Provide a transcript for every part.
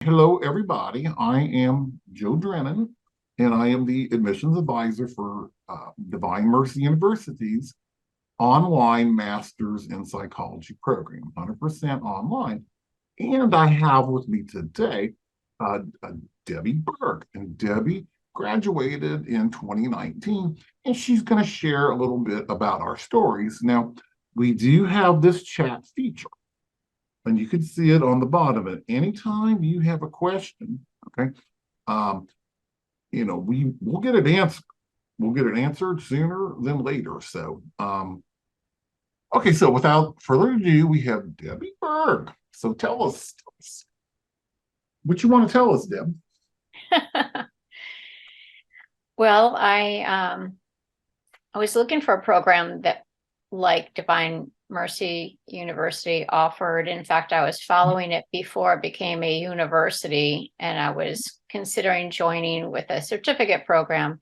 Hello, everybody. I am Joe Drennan, and I am the admissions advisor for Divine Mercy University's online Masters in Psychology program, 100% online. And I have with me today Debbie Berg. And Debbie graduated in 2019, and she's going to share a little bit about our stories. Now, we do have this chat feature, and you can see it on the bottom of it. Anytime you have a question, okay, um, we'll get it answered. We'll get it answered sooner than later. So, okay, so without further ado, we have Debbie Berg. So tell us what you want to tell us, Deb. Well, I was looking for a program that like Divine Mercy University offered. In fact, I was following it before it became a university, and I was considering joining with a certificate program.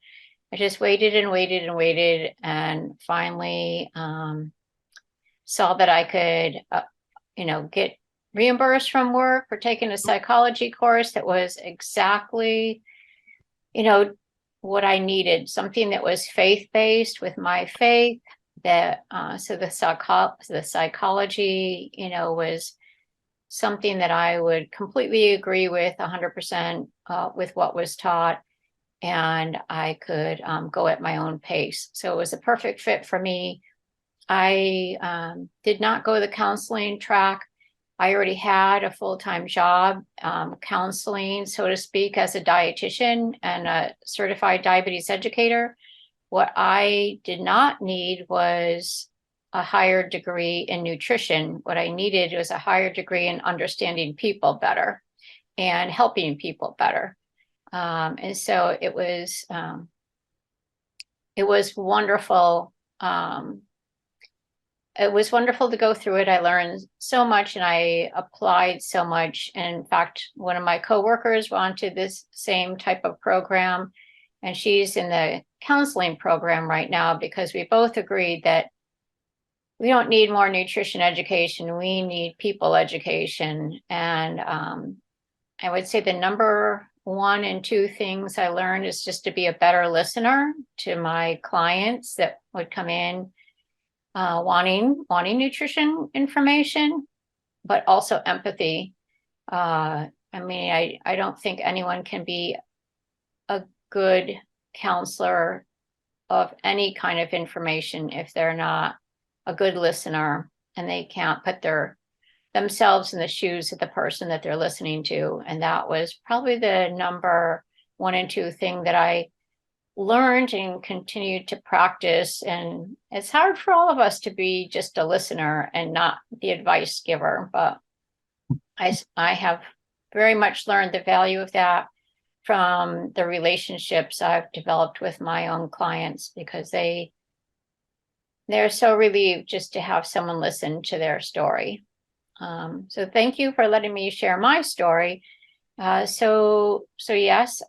I just waited and waited and waited, and finally saw that I could, get reimbursed from work for taking a psychology course that was exactly, what I needed, something that was faith-based with my faith, that so the psychology, was something that I would completely agree with 100% with what was taught, and I could go at my own pace. So it was a perfect fit for me. I did not go the counseling track. I already had a full-time job counseling, so to speak, as a dietitian and a certified diabetes educator. What I did not need was a higher degree in nutrition. What I needed was a higher degree in understanding people better and helping people better. And so it was wonderful. It was wonderful to go through it. I learned so much and I applied so much. And in fact, one of my coworkers wanted this same type of program, and she's in the counseling program right now because we both agreed that we don't need more nutrition education. We need people education. And I would say the number one and two things I learned is just to be a better listener to my clients that would come in wanting nutrition information, but also empathy. I don't think anyone can be a good counselor of any kind of information if they're not a good listener and they can't put themselves in the shoes of the person that they're listening to. And that was probably the number one and two thing that I learned and continued to practice. And it's hard for all of us to be just a listener and not the advice giver, but I have very much learned the value of that from the relationships I've developed with my own clients, because they're so relieved just to have someone listen to their story. So thank you for letting me share my story. So yes,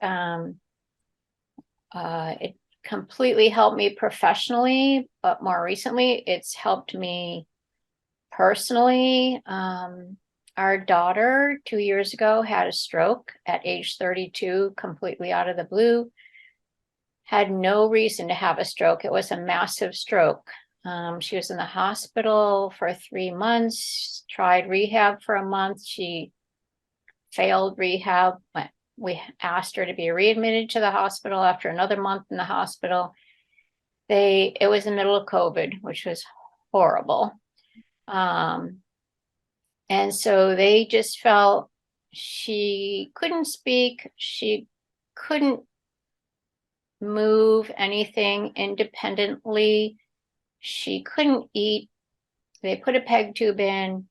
it completely helped me professionally, but more recently, it's helped me personally. Our daughter 2 years ago had a stroke at age 32, completely out of the blue. Had no reason to have a stroke. It was a massive stroke. She was in the hospital for 3 months, tried rehab for a month. She failed rehab. We asked her to be readmitted to the hospital after another month in the hospital. It was in the middle of COVID, which was horrible. And so they just felt she couldn't speak. She couldn't move anything independently. She couldn't eat. They put a peg tube in.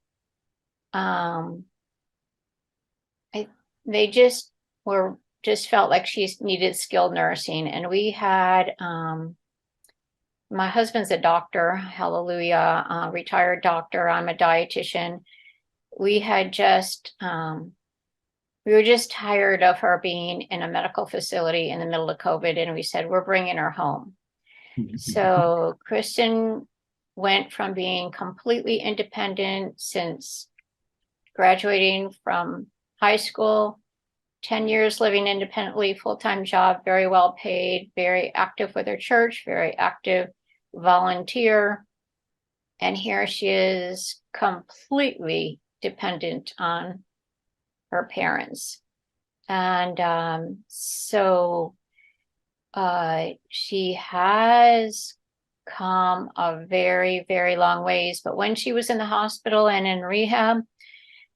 They just felt like she needed skilled nursing. And we had, my husband's a doctor, hallelujah, retired doctor. I'm a dietitian. We were just tired of her being in a medical facility in the middle of COVID. And we said, we're bringing her home. So Kristen went from being completely independent since graduating from high school 10 years living independently, full-time job, very well paid, very active with her church, very active volunteer. And here she is completely dependent on her parents. And so she has come a very, very long ways. But when she was in the hospital and in rehab,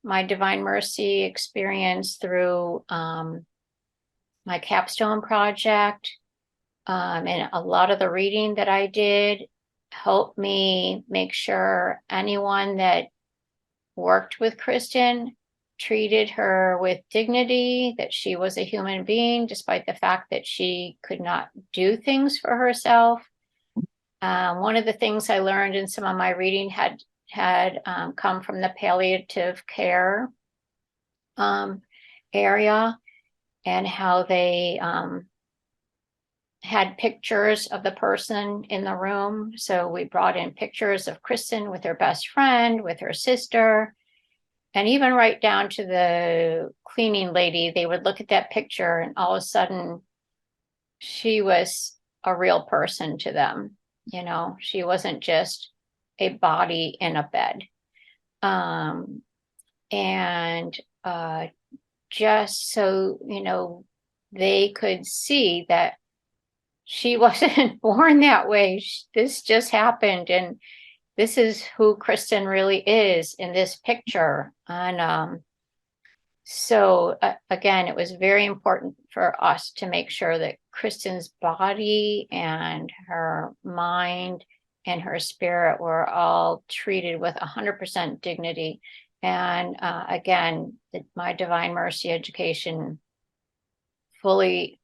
my Divine Mercy experience through my capstone project and a lot of the reading that I did helped me make sure anyone that worked with Kristen treated her with dignity, that she was a human being, despite the fact that she could not do things for herself. One of the things I learned in some of my reading had come from the palliative care area, and how they had pictures of the person in the room. So we brought in pictures of Kristen with her best friend, with her sister, and even right down to the cleaning lady. They would look at that picture and all of a sudden she was a real person to them. You know, she wasn't just a body in a bed. Just so, you know, they could see that she wasn't born that way. This just happened. And this is who Kristen really is in this picture. And so again, it was very important for us to make sure that Kristen's body and her mind and her spirit were all treated with 100% dignity. And again, my Divine Mercy education fully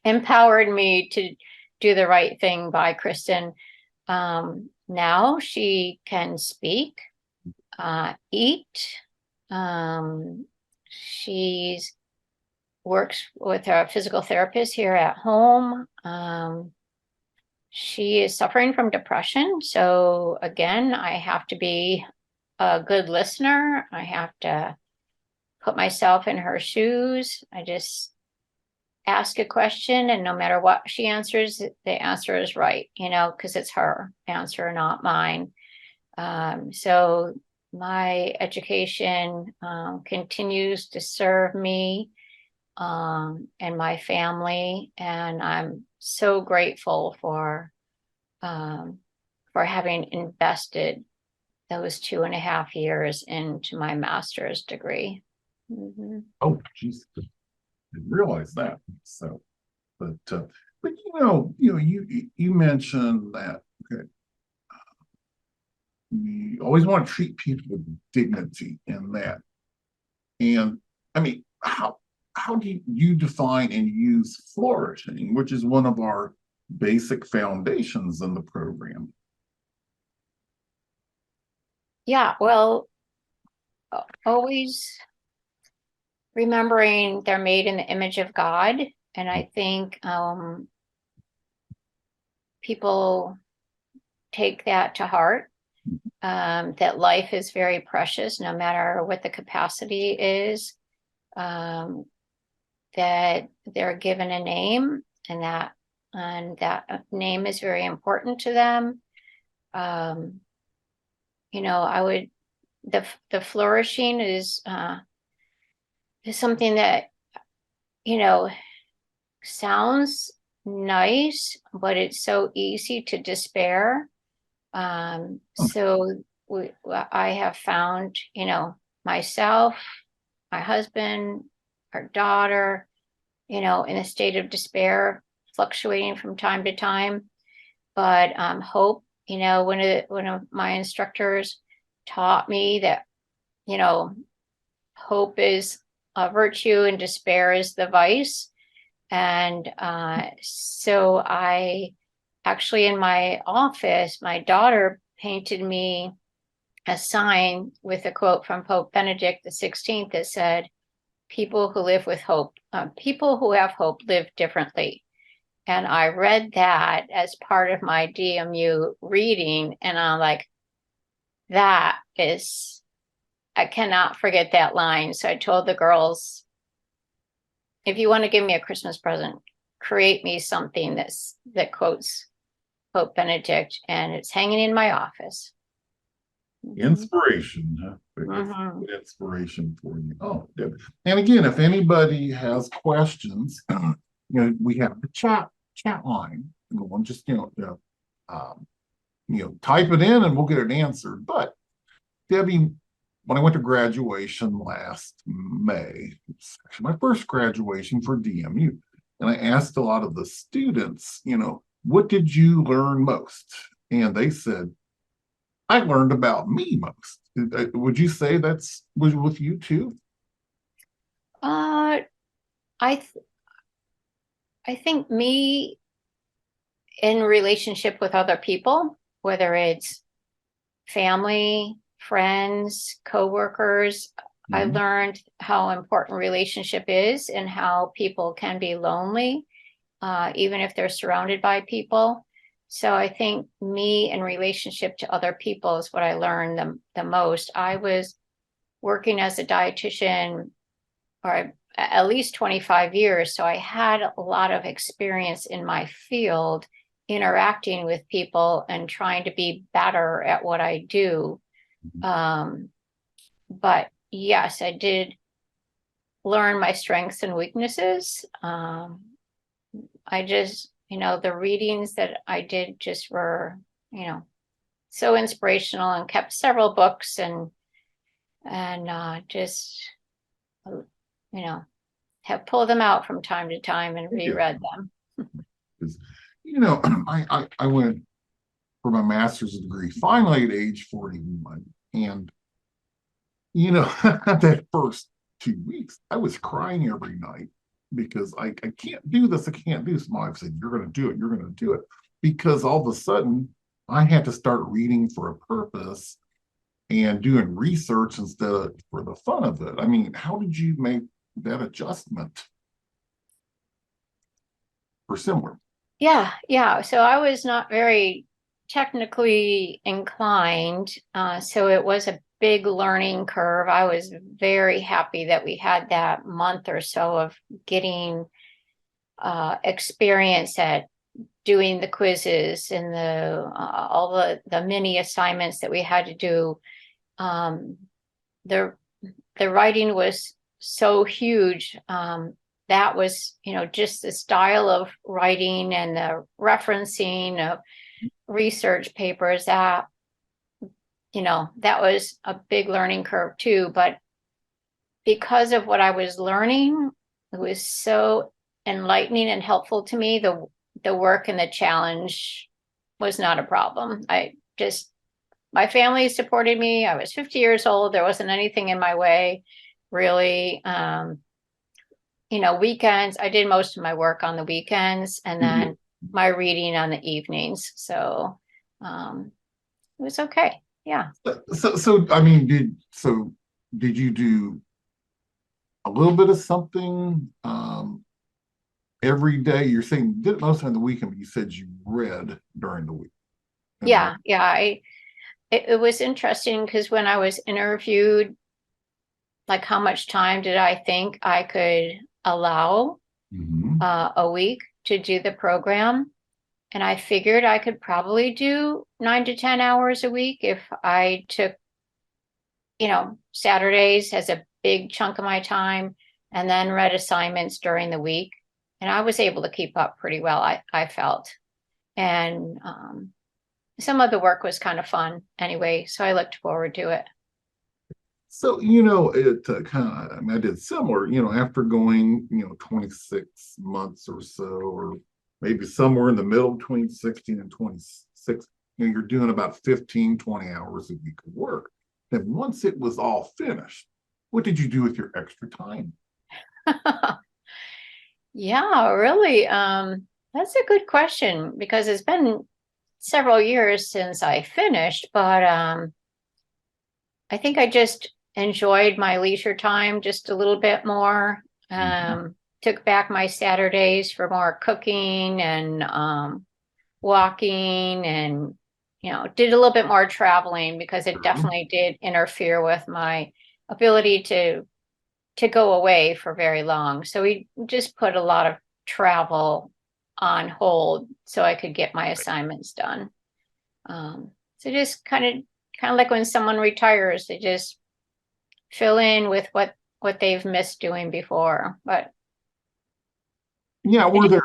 empowered me to do the right thing by Kristen. Now she can speak, eat. She's works with a physical therapist here at home. She is suffering from depression. So again, I have to be a good listener. I have to put myself in her shoes. I just ask a question, and no matter what she answers, the answer is right, you know, because it's her answer, not mine. So my education continues to serve me and my family, and I'm so grateful for having invested those 2.5 years into my master's degree. Mm-hmm. Oh, geez, I didn't realize that. So, but you mentioned that, okay, we always want to treat people with dignity in that. And I mean, how do you define and use flourishing, which is one of our basic foundations in the program? Yeah, well, always remembering they're made in the image of God. And I think people take that to heart, that life is very precious, no matter what the capacity is, that they're given a name, and that name is very important to them. You know, the flourishing is something that, you know, sounds nice, but it's so easy to despair. So I have found, you know, myself, my husband, our daughter, you know, in a state of despair, fluctuating from time to time. But hope, you know, one of my instructors taught me that, you know, hope is a virtue and despair is the vice. And so I actually, in my office, my daughter painted me a sign with a quote from Pope Benedict XVI that said, people who live with hope, people who have hope live differently. And I read that as part of my DMU reading, and I'm like, I cannot forget that line. So I told the girls, if you want to give me a Christmas present, create me something that quotes Pope Benedict, and it's hanging in my office. Inspiration, huh? Mhm. Inspiration for you. Oh, good. And again, if anybody has questions, we have the chat line. We'll just type it in and we'll get it answered. But Debbie, when I went to graduation last May, it's actually my first graduation for DMU, and I asked a lot of the students, what did you learn most? And they said, I learned about me most. Would you say was with you too? I I think me in relationship with other people, whether it's family, friends, coworkers, I Mhm. learned how important relationship is and how people can be lonely, even if they're surrounded by people. So I think me in relationship to other people is what I learned the most. I was working as a dietitian for at least 25 years. So I had a lot of experience in my field interacting with people and trying to be better at what I do. But yes, I did learn my strengths and weaknesses. I just, the readings that I did just were, so inspirational, and kept several books and just, have pulled them out from time to time and Yeah. reread them. Because, I went for my master's degree finally at age 41. And, that first 2 weeks, I was crying every night because I can't do this. I can't do this. My wife said, you're going to do it. You're going to do it. Because all of a sudden, I had to start reading for a purpose and doing research instead of for the fun of it. I mean, how did you make that adjustment for similar? Yeah. So I was not very technically inclined. So it was a big learning curve. I was very happy that we had that month or so of getting experience at doing the quizzes and all the mini assignments that we had to do. The the writing was so huge. That was, just the style of writing and the referencing of research papers that was a big learning curve too. But because of what I was learning, it was so enlightening and helpful to me. The work and the challenge was not a problem. My family supported me. I was 50 years old. There wasn't anything in my way, really. Weekends, I did most of my work on the weekends and then my reading on the evenings. So it was okay. Yeah. So I mean, did you do a little bit of something every day? You're saying you did it most on the weekend, but you said you read during the week. Yeah. It was interesting because when I was interviewed, like how much time did I think I could allow a week to do the program? And I figured I could probably do 9 to 10 hours a week if I took, Saturdays as a big chunk of my time and then read assignments during the week. And I was able to keep up pretty well, I felt. And some of the work was kind of fun anyway. So I looked forward to it. So, it kind of, I mean, I did similar, after going, 26 months or so, or maybe somewhere in the middle between 16 and 26, you're doing about 15, 20 hours a week of work. Then once it was all finished, what did you do with your extra time? Yeah, really. That's a good question because it's been several years since I finished, but I think I just enjoyed my leisure time just a little bit more. Took back my Saturdays for more cooking and walking and, did a little bit more traveling because it definitely did interfere with my ability to to go away for very long. So we just put a lot of travel on hold so I could get my assignments done. So just kind of like when someone retires, they just fill in with what they've missed doing before. But Yeah, were there,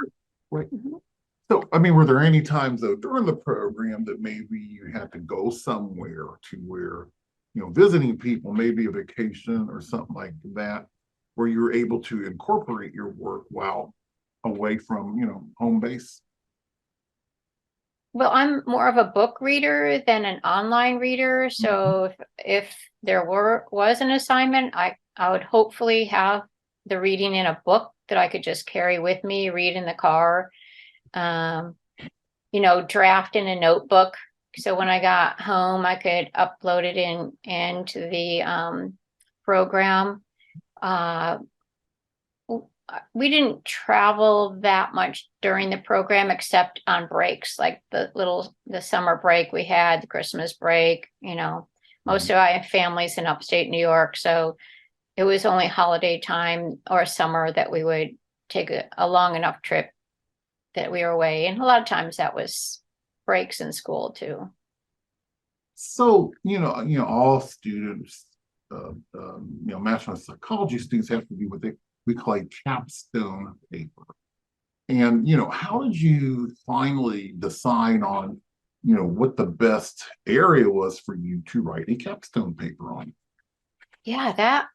right. Mhm. So, I mean, were there any times though during the program that maybe you had to go somewhere to where, visiting people, maybe a vacation or something like that, where you were able to incorporate your work while away from, home base? Well, I'm more of a book reader than an online reader. Mhm. So if there was an assignment, I would hopefully have the reading in a book that I could just carry with me, read in the car, um, draft in a notebook. So when I got home, I could upload it into the program. Uh, we didn't travel that much during the program except on breaks, like the summer break we had, the Christmas break. Most of our families in upstate New York, so it was only holiday time or summer that we would take a long enough trip that we were away, and a lot of times that was breaks in school too. So, all students, master of psychology students have to do what we call a capstone paper. And, how did you finally decide on, what the best area was for you to write a capstone paper on? Yeah, that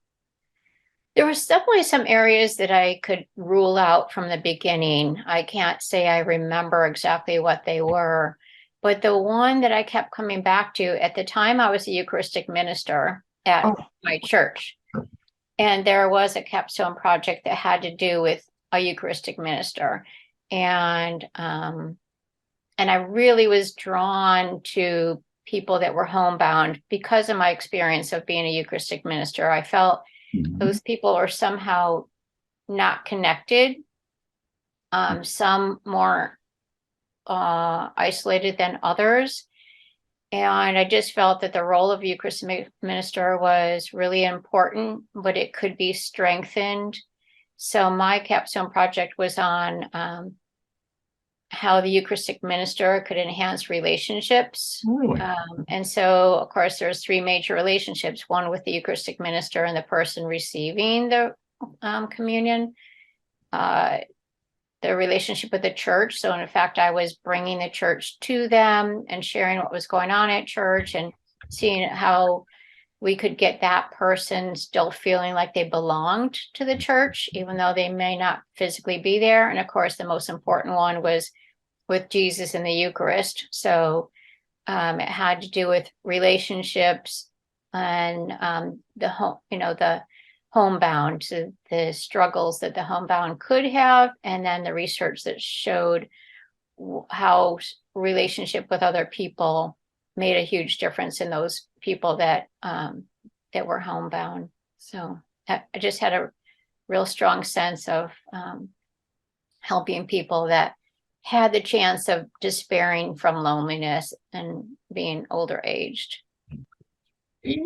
there was definitely some areas that I could rule out from the beginning. I can't say I remember exactly what they were, but the one that I kept coming back to at the time, I was a Eucharistic minister at Oh, my church. And there was a capstone project that had to do with a Eucharistic minister. And I really was drawn to people that were homebound because of my experience of being a Eucharistic minister. I felt mhm. those people are somehow not connected, some more isolated than others. And I just felt that the role of Eucharistic minister was really important, but it could be strengthened. So my capstone project was on how the Eucharistic minister could enhance relationships. Really? And so, of course, there's three major relationships: one with the Eucharistic minister and the person receiving the communion, uh, the relationship with the church. So, in fact, I was bringing the church to them and sharing what was going on at church and seeing how we could get that person still feeling like they belonged to the church, even though they may not physically be there. And of course, the most important one was with Jesus in the Eucharist. So it had to do with relationships and the home, the homebound, so the struggles that the homebound could have, and then the research that showed how relationship with other people made a huge difference in those people that were homebound. So I just had a real strong sense of helping people that had the chance of despairing from loneliness and being older aged. And,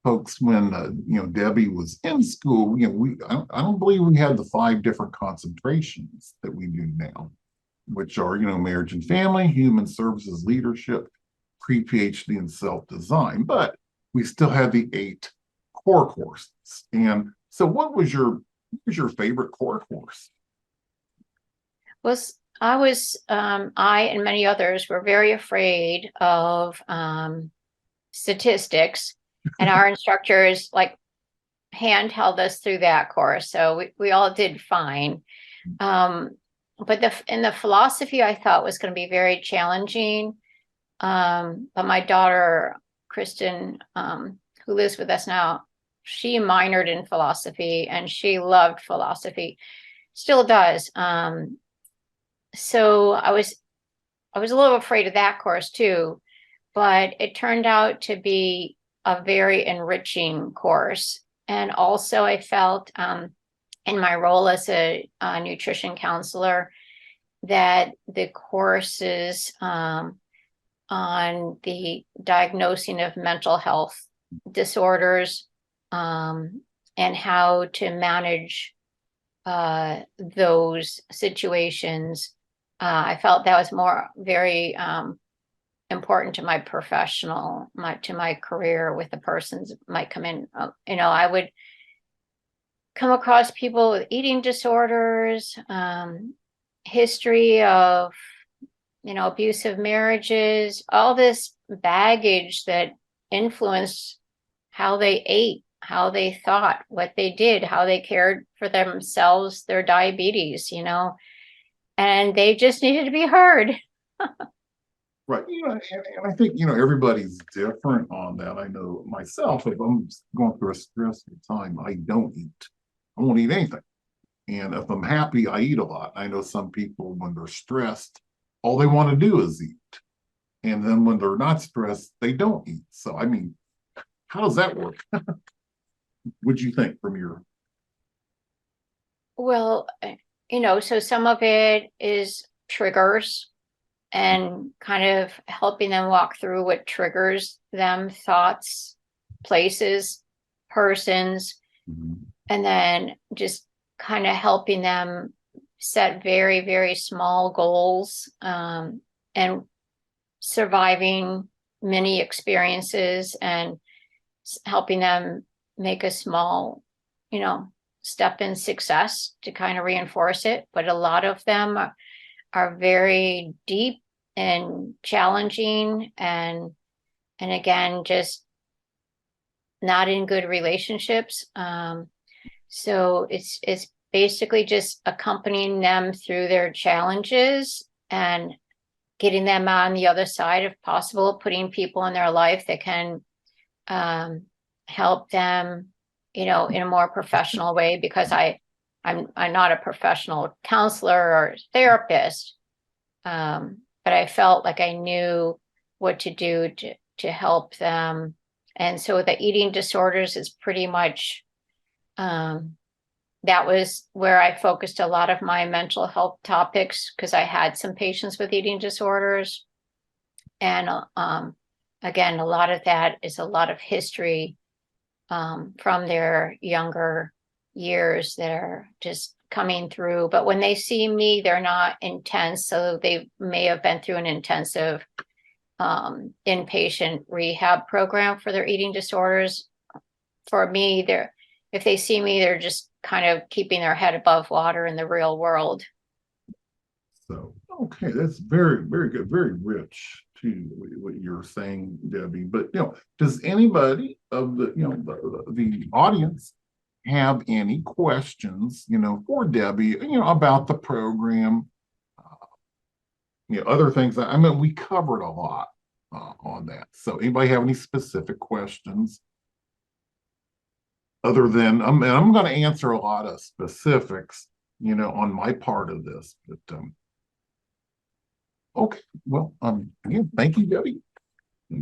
folks, when, Debbie was in school, I don't believe we had the 5 different concentrations that we do now, which are, marriage and family, human services leadership, pre-PhD in self-design, but we still had the 8 core courses. And so what was your favorite core course? I and many others were very afraid of statistics, and our instructors like handheld us through that course, so we all did fine. But the philosophy I thought was going to be very challenging. But my daughter Kristen, who lives with us now, she minored in philosophy and she loved philosophy, still does. So I was a little afraid of that course too, but it turned out to be a very enriching course. And also I felt in my role as a nutrition counselor that the courses on the diagnosing of mental health disorders and how to manage those situations. I felt that was very important to my to my career with the persons might come in. I would come across people with eating disorders, history of, abusive marriages, all this baggage that influenced how they ate, how they thought, what they did, how they cared for themselves, their diabetes, and they just needed to be heard. Right. And I think, everybody's different on that. I know myself, if I'm going through a stressful time, I don't eat. I won't eat anything. And if I'm happy, I eat a lot. I know some people, when they're stressed, all they want to do is eat. And then when they're not stressed, they don't eat. So, I mean, how does that work? What'd you think from your? Well, so some of it is triggers and kind of helping them walk through what triggers them, thoughts, places, persons, and then just kind of helping them set very, very small goals, and surviving many experiences and helping them make a small, step in success to kind of reinforce it. But a lot of them are very deep and challenging, and again, just not in good relationships. So it's basically just accompanying them through their challenges and getting them on the other side if possible, putting people in their life that can help them, in a more professional way, because I'm not a professional counselor or therapist. But I felt like I knew what to do to help them. And so the eating disorders is pretty much, that was where I focused a lot of my mental health topics, because I had some patients with eating disorders. And again, a lot of that is a lot of history from their younger years that are just coming through. But when they see me, they're not intense. So they may have been through an intensive inpatient rehab program for their eating disorders. For me, if they see me, they're just kind of keeping their head above water in the real world. So, okay, that's very, very good, very rich to what you're saying, Debbie. But does anybody of the audience have any questions, for Debbie, about the program, other things? I mean, we covered a lot on that. So, anybody have any specific questions? Other than, I'm going to answer a lot of specifics, on my part of this, but okay, well, again, thank you, Debbie.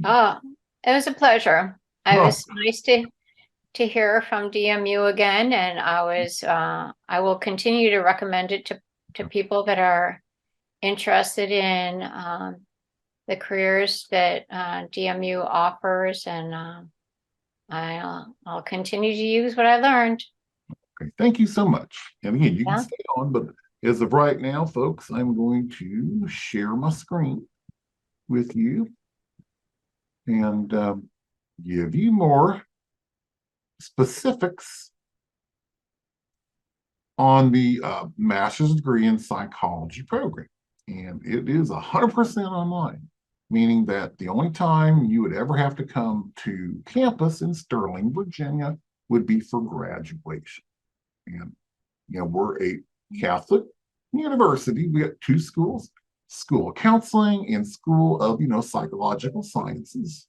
Oh, it was a pleasure. It Oh. was nice to hear from DMU again, and I will continue to recommend it to people that are interested in the careers that DMU offers, and I'll continue to use what I learned. Okay, thank you so much. And again, you Yeah. can stay on, but as of right now, folks, I'm going to share my screen with you and give you more specifics on the master's degree in psychology program. And it is 100% online, meaning that the only time you would ever have to come to campus in Sterling, Virginia would be for graduation. And, we're a Catholic university. We got two schools, School of Counseling and School of, Psychological Sciences.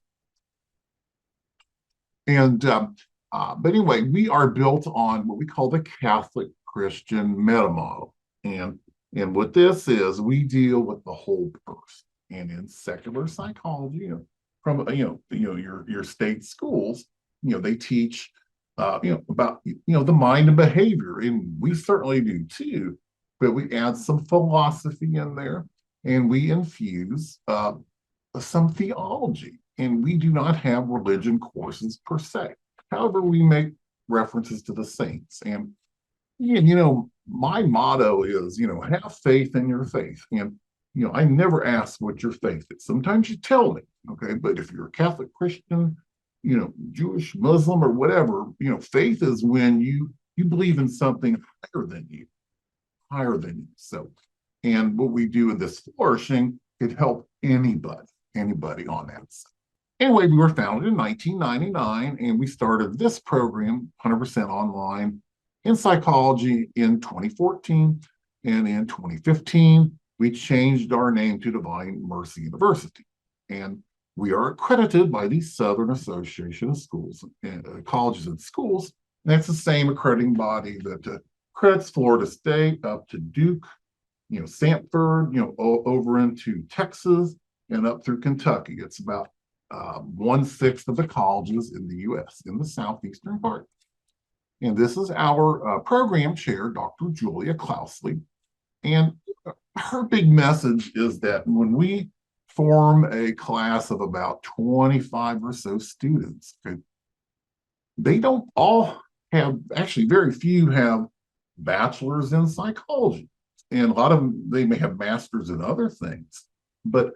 And, but anyway, we are built on what we call the Catholic Christian meta model. And what this is, we deal with the whole person. And in secular psychology, from your state schools, they teach about the mind and behavior, and we certainly do too. But we add some philosophy in there, and we infuse some theology. And we do not have religion courses per se. However, we make references to the saints. And you know, my motto is, you know, have faith in your faith. And, you know, I never ask what your faith is. Sometimes you tell me, okay, but if you're a Catholic, Christian, you know, Jewish, Muslim, or whatever, you know, faith is when you believe in something higher than you, higher than you. So, and what we do in this flourishing could help anybody on that. Anyway, we were founded in 1999, and we started this program 100% online in psychology in 2014. And in 2015, we changed our name to Divine Mercy University. And we are accredited by the Southern Association of Schools, Colleges and Schools. And that's the same accrediting body that accredits Florida State up to Duke, you know, Sanford, you know, over into Texas and up through Kentucky. It's about 1/6 of the colleges in the U.S. in the southeastern part. And this is our program chair, Dr. Julia Clousley. And her big message is that when we form a class of about 25 or so students, okay, they don't all have, actually very few have bachelors in psychology. And a lot of them, they may have masters in other things. But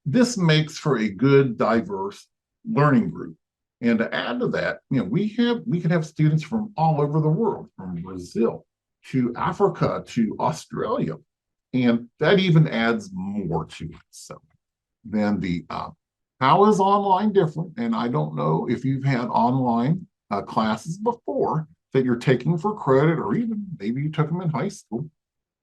this makes for a good, diverse learning group. And to add to that, you know, we can have students from all over the world, from Brazil to Africa to Australia, and that even adds more to it. So then the how is online different? And I don't know if you've had online classes before that you're taking for credit, or even maybe you took them in high school,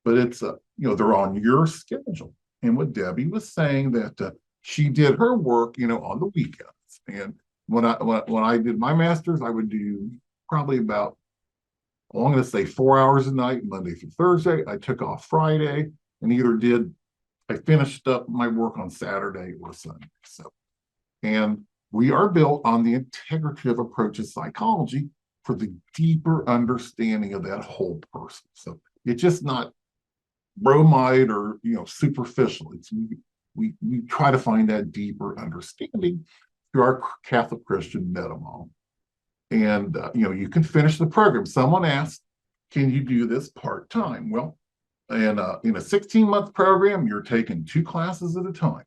but it's you know, they're on your schedule. And what Debbie was saying, that she did her work, you know, on the weekends. And when I did my master's, I would do probably about, I'm going to say 4 hours a night, Monday through Thursday. I took off Friday and I finished up my work on Saturday or Sunday. So, and we are built on the integrative approach of psychology for the deeper understanding of that whole person. So it's just not bromide or, you know, superficial. It's we try to find that deeper understanding through our Catholic Christian meta model. And you know, you can finish the program. Someone asked, can you do this part-time? Well, in a 16-month program, you're taking 2 classes at a time.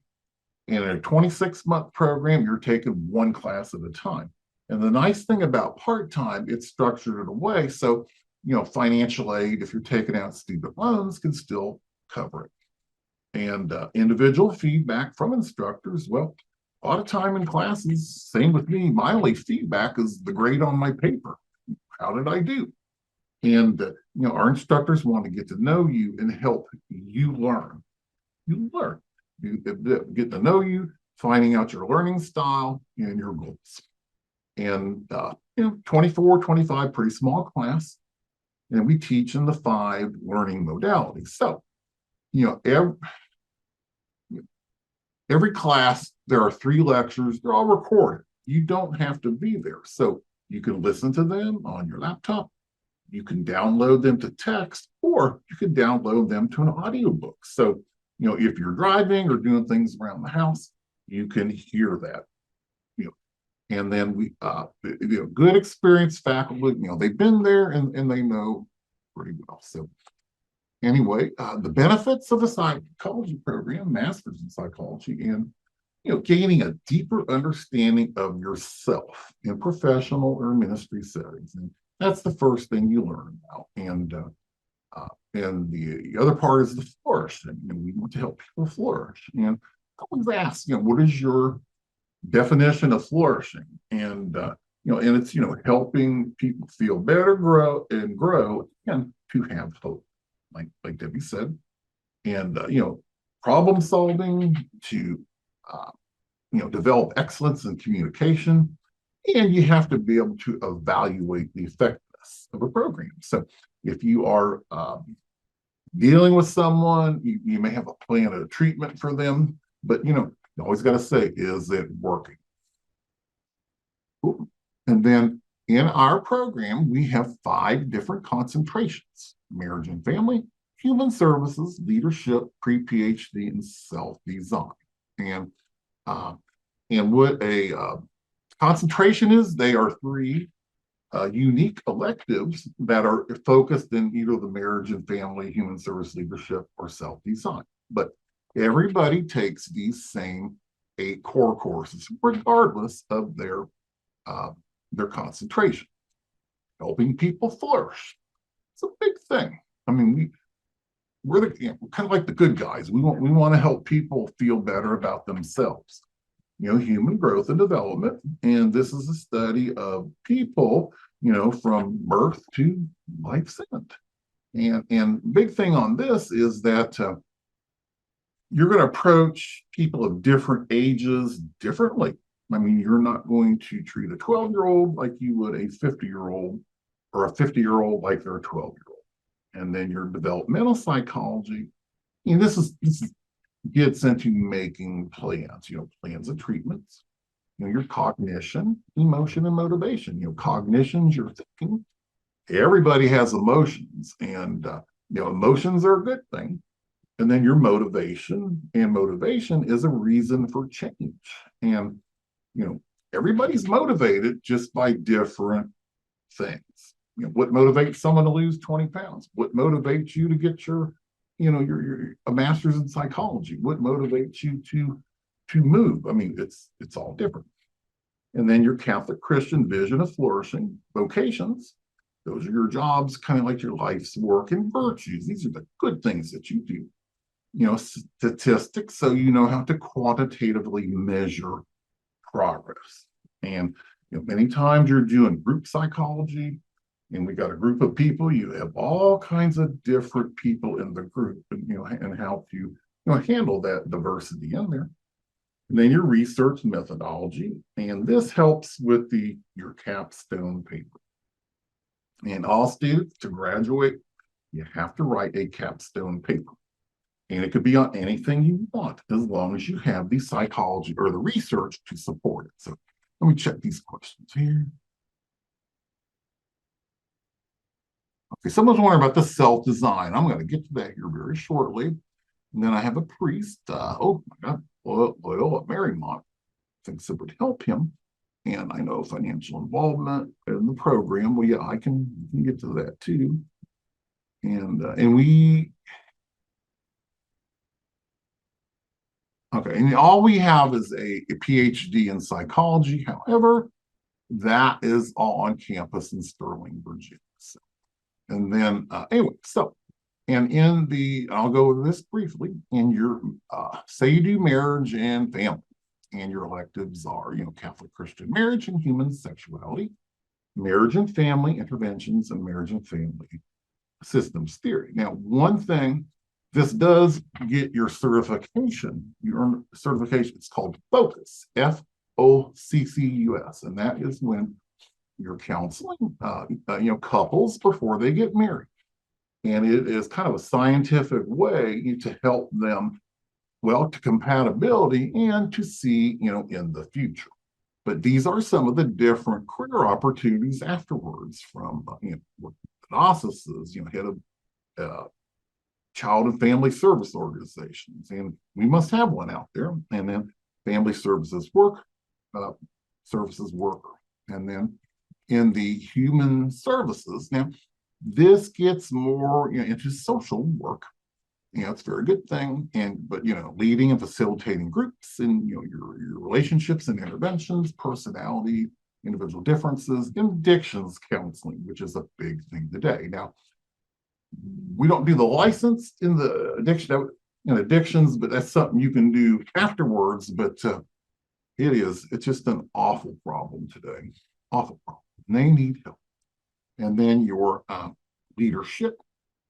In a 26-month program, you're taking 1 class at a time. And the nice thing about part-time, it's structured in a way so, you know, financial aid, if you're taking out student loans, can still cover it. And individual feedback from instructors, well, a lot of time in classes, same with me, my only feedback is the grade on my paper. How did I do? And you know, our instructors want to get to know you and help you learn. You learn. You get to know you, finding out your learning style and your goals. And you know, 24, 25, pretty small class. And we teach in the 5 learning modalities. So, you know, every class, there are 3 lectures. They're all recorded. You don't have to be there. So you can listen to them on your laptop. You can download them to text, or you can download them to an audiobook. So, you know, if you're driving or doing things around the house, you can hear that. You know, and then we, you know, good experienced faculty, you know, they've been there and they know pretty well. So anyway, the benefits of a psychology program, master's in psychology, and, you know, gaining a deeper understanding of yourself in professional or ministry settings. And that's the first thing you learn about. And the other part is the flourishing, and we want to help people flourish. And I always ask, you know, what is your definition of flourishing? And you know, and it's, you know, helping people feel better, grow, and to have hope, like Debbie said, and you know, problem solving, to you know, develop excellence in communication, and you have to be able to evaluate the effectiveness of a program. So if you are dealing with someone, you may have a plan of treatment for them, but, you know, you always got to say, is it working? Ooh. And then in our program, we have 5 different concentrations: marriage and family, human services, leadership, pre-PhD, and self-design. And what a concentration is, they are 3 unique electives that are focused in either the marriage and family, human service leadership, or self-design. But everybody takes these same 8 core courses, regardless of their concentration. Helping people flourish. It's a big thing. I mean, we're kind of like the good guys. We want to help people feel better about themselves. Human growth and development. And this is a study of people, from birth to life's end. And big thing on this is that you're going to approach people of different ages differently. I mean, you're not going to treat a 12-year-old like you would a 50-year-old, or a 50-year-old like they're a 12-year-old. And then your developmental psychology, this gets into making plans, plans of treatments, your cognition, emotion, and motivation. Cognition's your thinking. Everybody has emotions, and emotions are a good thing. And then your motivation, and motivation is a reason for change. And everybody's motivated just by different things. What motivates someone to lose 20 pounds? What motivates you to get your a master's in psychology? What motivates you to move? I mean, it's all different. And then your Catholic Christian vision of flourishing, vocations. Those are your jobs, kind of like your life's work, and virtues. These are the good things that you do. Statistics, so you know how to quantitatively measure progress. And many times you're doing group psychology, and we got a group of people. You have all kinds of different people in the group, and and how to handle that diversity in there. And then your research methodology, and this helps with your capstone paper. And all students to graduate, you have to write a capstone paper. And it could be on anything you want, as long as you have the psychology or the research to support it. So let me check these questions here. Okay, someone's wondering about the self-design. I'm going to get to that here very shortly. And then I have a priest, oh my God, Loyola Marymount, thinks it would help him. And I know financial involvement in the program. Well, yeah, I can get to that too. And we, okay, and all we have is a PhD in psychology. However, that is all on campus in Sterling, Virginia. So, and then, anyway, so, and I'll go over this briefly. In your, say you do marriage and family, and your electives are, Catholic Christian marriage and human sexuality, marriage and family interventions, and marriage and family systems theory. Now, one thing, this does get your certification. You earn certification. It's called FOCUS, FOCCUS, and that is when you're counseling, couples before they get married. And it is kind of a scientific way to help them, well, to compatibility and to see, in the future. But these are some of the different career opportunities afterwards, from, dioceses, head of child and family service organizations, and we must have one out there. And then family services worker, and then in the human services. Now, this gets more into social work. It's a very good thing, but leading and facilitating groups, and your relationships and interventions, personality, individual differences, and addictions counseling, which is a big thing today. Now, we don't do the license in the addictions, but that's something you can do afterwards. But it's just an awful problem today. Awful problem. They need help. And then your leadership.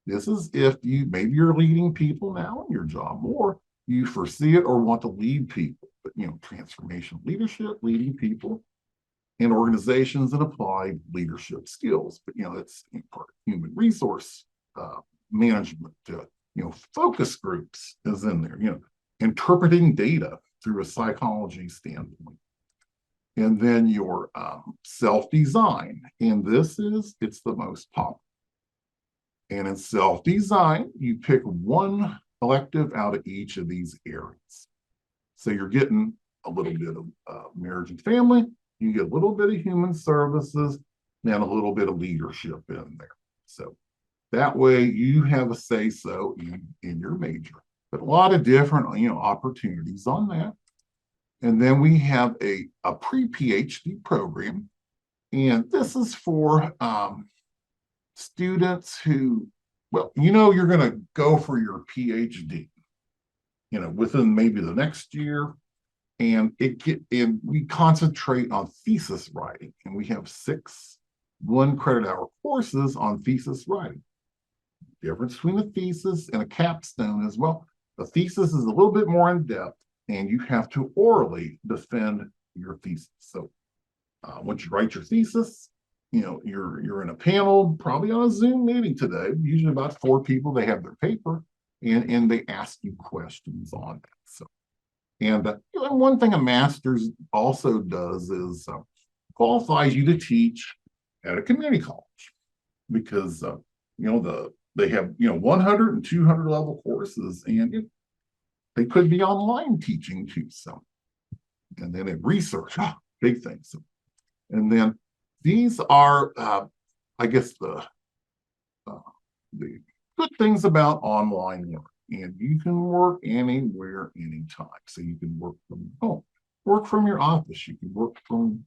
This is if maybe you're leading people now in your job, or you foresee it or want to lead people. But transformational leadership, leading people and organizations that apply leadership skills. But it's part of human resource management. Focus groups is in there. Interpreting data through a psychology standpoint. And then your self-design, and it's the most popular. And in self-design, you pick one elective out of each of these areas. So you're getting a little bit of marriage and family, you get a little bit of human services, and a little bit of leadership in there. So that way you have a say-so in your major. But a lot of different, opportunities on that. And then we have a pre-PhD program. And this is for students who, well, you're going to go for your PhD, within maybe the next year. And we concentrate on thesis writing. And we have 6 1-credit hour courses on thesis writing. Difference between a thesis and a capstone as well. The thesis is a little bit more in depth, and you have to orally defend your thesis. So once you write your thesis, you're in a panel, probably on a Zoom meeting today, usually about 4 people. They have their paper, and they ask you questions on that. So, and one thing a master's also does is qualifies you to teach at a community college, because they have 100 and 200 level courses, and they could be online teaching too. So, and then in research, big things. And then these are, I guess, the good things about online learning. And you can work anywhere, anytime. So you can work from home, work from your office. You can work from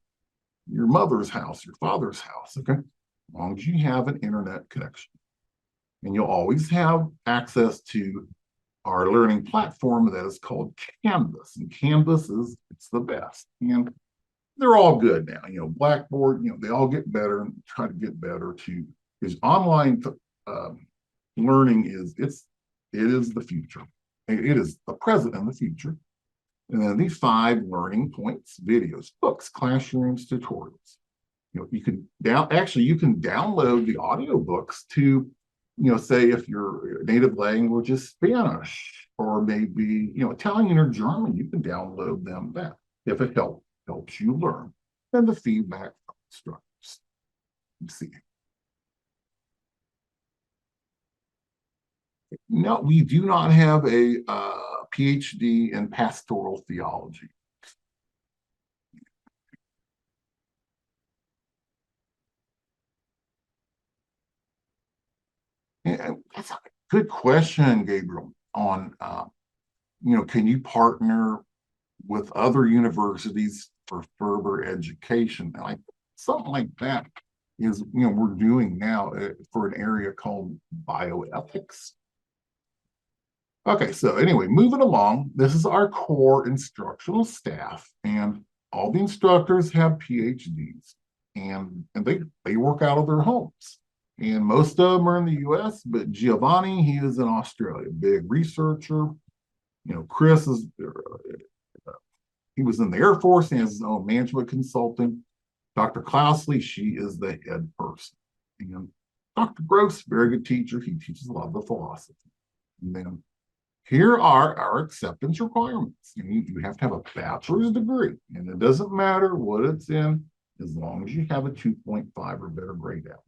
your mother's house, your father's house. Okay, as long as you have an internet connection, and you'll always have access to our learning platform that is called Canvas. And Canvas it's the best. And they're all good now. Blackboard, they all get better and try to get better too. Because online learning it is the future. It is the present and the future. And then these 5 learning points: videos, books, classrooms, tutorials. You can download the audiobooks to, say if your native language is Spanish, or maybe, Italian or German, you can download them that if it helps you learn. And the feedback from instructors. You see. No, we do not have a PhD in pastoral theology. And that's a good question, Gabriel, on, can you partner with other universities for further education? Like something like that is, we're doing now for an area called bioethics. Okay, so anyway, moving along, this is our core instructional staff, and all the instructors have PhDs, and they work out of their homes. And most of them are in the US, but Giovanni, he is in Australia, big researcher. Chris he was in the Air Force and has his own management consulting. Dr. Clousley, she is the head person. And Dr. Gross, very good teacher. He teaches a lot of the philosophy. And then here are our acceptance requirements. You have to have a bachelor's degree, and it doesn't matter what it's in, as long as you have a 2.5 or better grade average.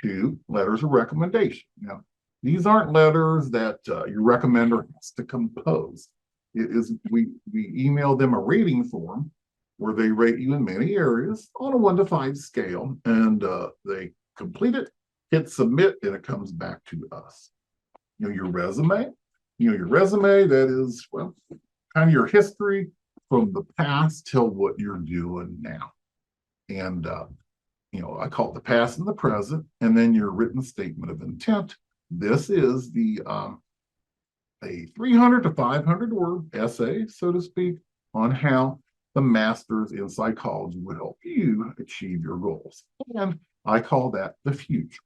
2 letters of recommendation. Now, these aren't letters that your recommender has to compose. It is we email them a rating form where they rate you in many areas on a 1 to 5 scale, and they complete it, hit submit, and it comes back to us. Your resume. Your resume, that is, well, kind of your history from the past till what you're doing now. And, I call it the past and the present, and then your written statement of intent. This is a 300 to 500 word essay, so to speak, on how the master's in psychology would help you achieve your goals. And I call that the future.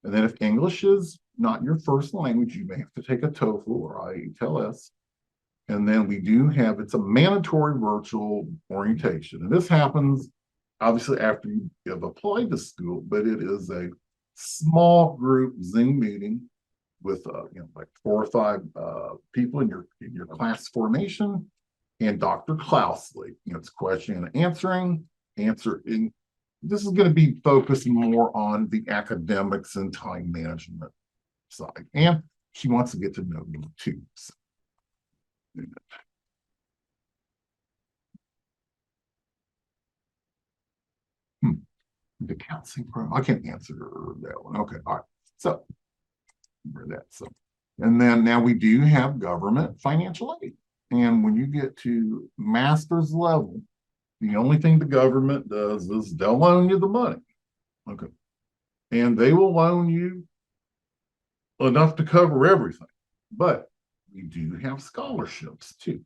And then if English is not your first language, you may have to take a TOEFL or IELTS. And then we do have, it's a mandatory virtual orientation. And this happens obviously after you have applied to school, but it is a small group Zoom meeting with like 4 or 5 people in your class formation, and Dr. Clousley. It's question and answering. This is going to be focused more on the academics and time management side, and she wants to get to know you too. So, The counseling program, I can't answer that one. Okay, all right. So remember that. So, and then now we do have government financial aid. And when you get to master's level, the only thing the government does is they'll loan you the money. Okay. And they will loan you enough to cover everything. But we do have scholarships too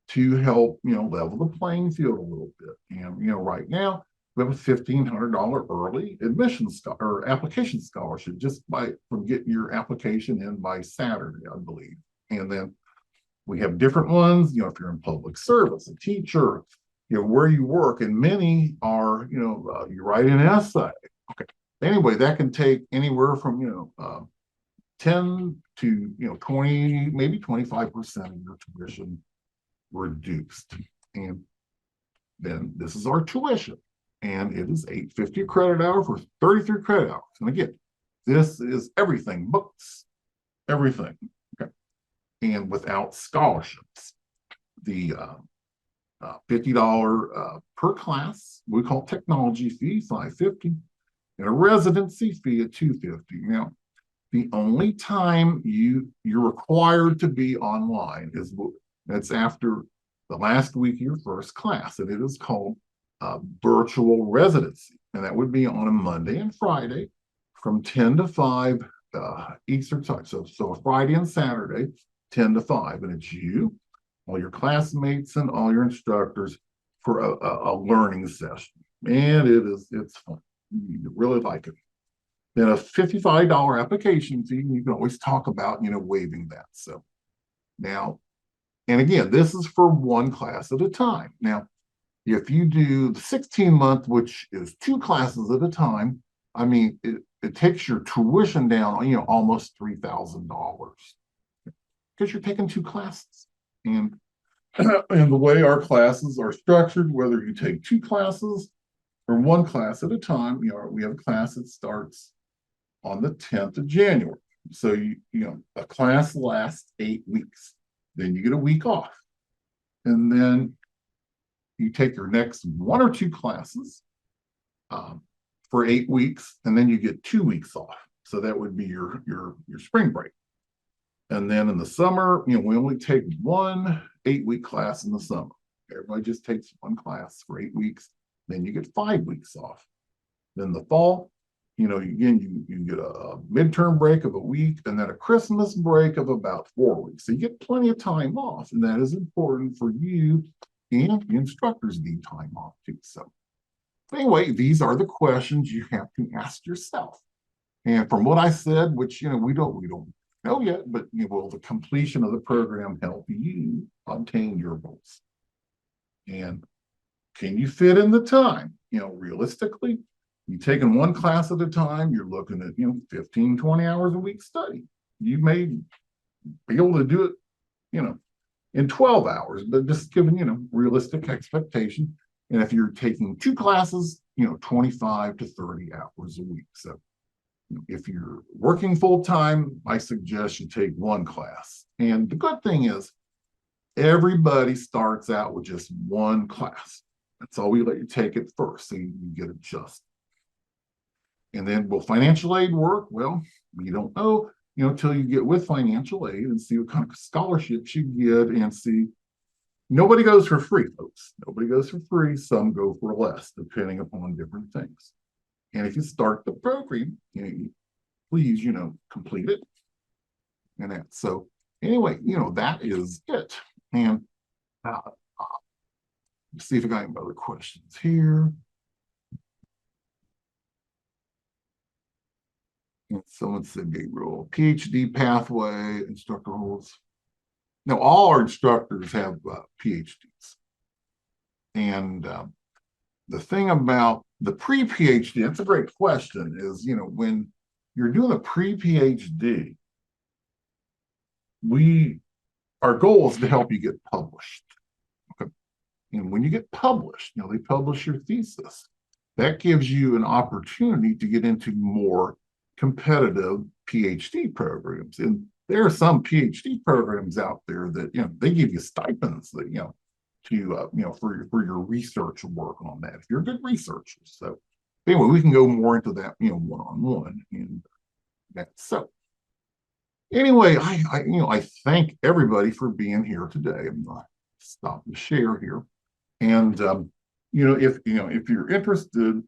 to help, level the playing field a little bit. And, right now we have a $1,500 early admission or application scholarship just from getting your application in by Saturday, I believe. And then we have different ones, if you're in public service, a teacher, where you work, and many are, you write an essay. Okay. Anyway, that can take anywhere from, 10 to, 20, maybe 25% of your tuition reduced. And then this is our tuition. And it is $850 credit hour for 33 credit hours. And again, this is everything, books, everything. Okay. And without scholarships. The $50 per class, we call technology fee, $550, and a residency fee at $250. Now, the only time you're required to be online is that's after the last week of your first class, and it is called virtual residency, and that would be on a Monday and Friday from 10 to 5 Eastern time. So a Friday and Saturday, 10 to 5, and it's you, all your classmates, and all your instructors for a learning session, and it's fun. You really like it. Then a $55 application fee, you can always talk about, waiving that. So now, and again, this is for one class at a time. Now, if you do the 16-month, which is 2 classes at a time, I mean, it takes your tuition down, almost $3,000 because you're taking 2 classes. And and the way our classes are structured, whether you take 2 classes or 1 class at a time, we have a class that starts on the 10th of January. So a class lasts 8 weeks. Then you get a week off. And then you take your next 1 or 2 classes for 8 weeks, and then you get 2 weeks off. So that would be your spring break. And then in the summer, we only take 1 8-week class in the summer. Everybody just takes 1 class for 8 weeks. Then you get 5 weeks off. Then the fall, again, you get a midterm break of a week, and then a Christmas break of about 4 weeks. So you get plenty of time off, and that is important for you, and the instructors need time off too. So anyway, these are the questions you have to ask yourself. And from what I said, which we don't know yet, but will the completion of the program help you obtain your goals? And can you fit in the time? Realistically, you're taking 1 class at a time, you're looking at 15, 20 hours a week study. You may be able to do it, in 12 hours, but just given, realistic expectation. And if you're taking 2 classes, 25 to 30 hours a week. So if you're working full time, I suggest you take 1 class. And the good thing is everybody starts out with just 1 class. That's all we let you take it first, so you get adjusted. And then will financial aid work? Well, you don't know, until you get with financial aid and see what kind of scholarships you get, and see. Nobody goes for free, folks. Nobody goes for free. Some go for less, depending upon different things. And if you start the program, please, complete it. And that. So anyway, that is it. And let's see if I got any other questions here. And someone said, Gabriel, PhD pathway, instructor holds. Now, all our instructors have PhDs. And the thing about the pre-PhD, that's a great question, is, when you're doing a pre-PhD, our goal is to help you get published. Okay. And when you get published, they publish your thesis. That gives you an opportunity to get into more competitive PhD programs. And there are some PhD programs out there that, they give you stipends that, for your research work on that, if you're a good researcher. So anyway, we can go more into that, one-on-one, and that's so. Anyway, I thank everybody for being here today. I'm going to stop the share here. And, if you're interested,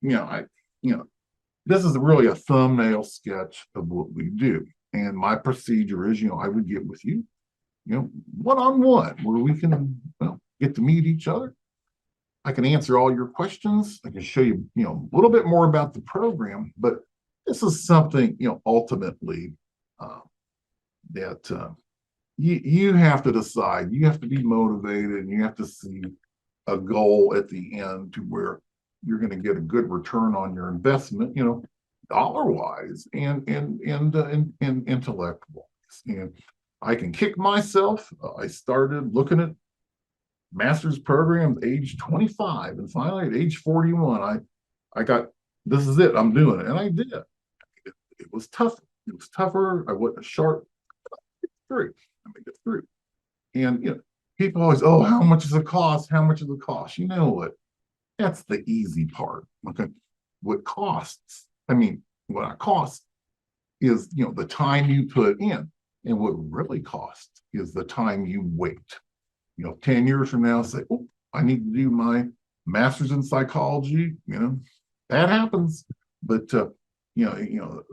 this is really a thumbnail sketch of what we do. And my procedure is, I would get with you, one-on-one, where we can, get to meet each other. I can answer all your questions. I can show you, a little bit more about the program, but this is something, ultimately, that you have to decide. You have to be motivated, and you have to see a goal at the end to where you're going to get a good return on your investment, dollar wise and intellect wise. And I can kick myself. I started looking at master's programs age 25, and finally at age 41, I got, this is it. I'm doing it, and I did. It was tough. It was tougher. I wasn't sharp. Through. I made it through. And people always, oh, how much does it cost? How much does it cost? You know what? That's the easy part. Okay. What costs, what it costs is the time you put in. And what really costs is the time you wait. 10 years from now, say, oh, I need to do my master's in psychology. That happens. But the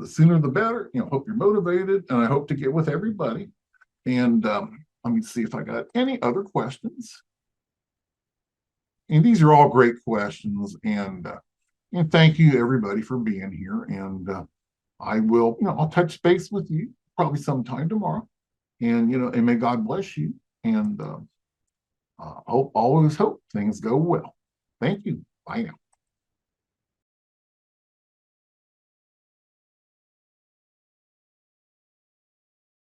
sooner the better. Hope you're motivated, and I hope to get with everybody. And let me see if I got any other questions. And these are all great questions. And thank you everybody for being here. And I will, I'll touch base with you probably sometime tomorrow. And and may God bless you. And always hope things go well. Thank you. Bye now.